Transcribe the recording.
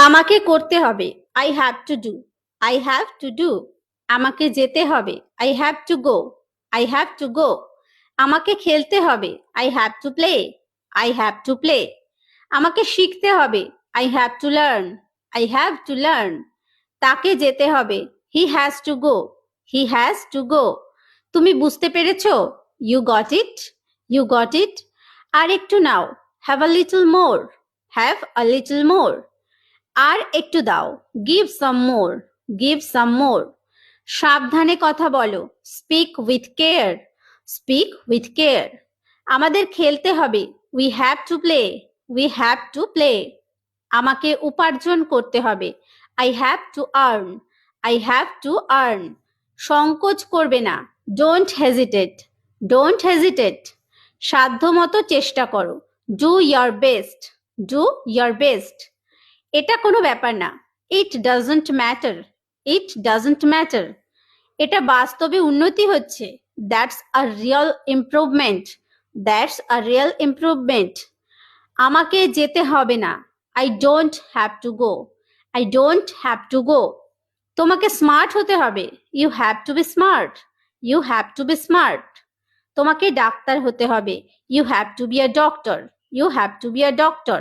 আমাকে করতে হবে। I have to do. I have to do. আমাকে যেতে হবে। I have to go. I have to go. আমাকে খেলতে হবে। I have to play. I have to play. আমাকে শিখতে হবে। I have to learn. I have to learn. তাকে যেতে হবে। He has to go. He has to go. তুমি বুঝতে পেরেছো? You got it. You got it. আর একটু নাও। Have a little more. Have a little more. আর একটু দাও। Give some more. Give some more. সাবধানে কথা বলো। Speak with care. Speak with care. আমাদের খেলতে হবে। We have to play. We have to play. আমাকে উপার্জন করতে হবে। I have to earn. I have to earn. সংকোচ করবে না। Don't hesitate. Don't hesitate. সাধ্যমতো চেষ্টা করো। Do your best. Do your best. এটা কোনো ব্যাপার না। It doesn't matter. It doesn't matter. এটা বাস্তবে উন্নতি হচ্ছে। That's a real improvement. That's a real improvement. আমাকে যেতে হবে না। I don't have to go. I don't have to go. তোমাকে স্মার্ট হতে হবে। You have to be smart. You have to be smart. তোমাকে ডাক্তার হতে হবে। You have to be a doctor. You have to be a doctor.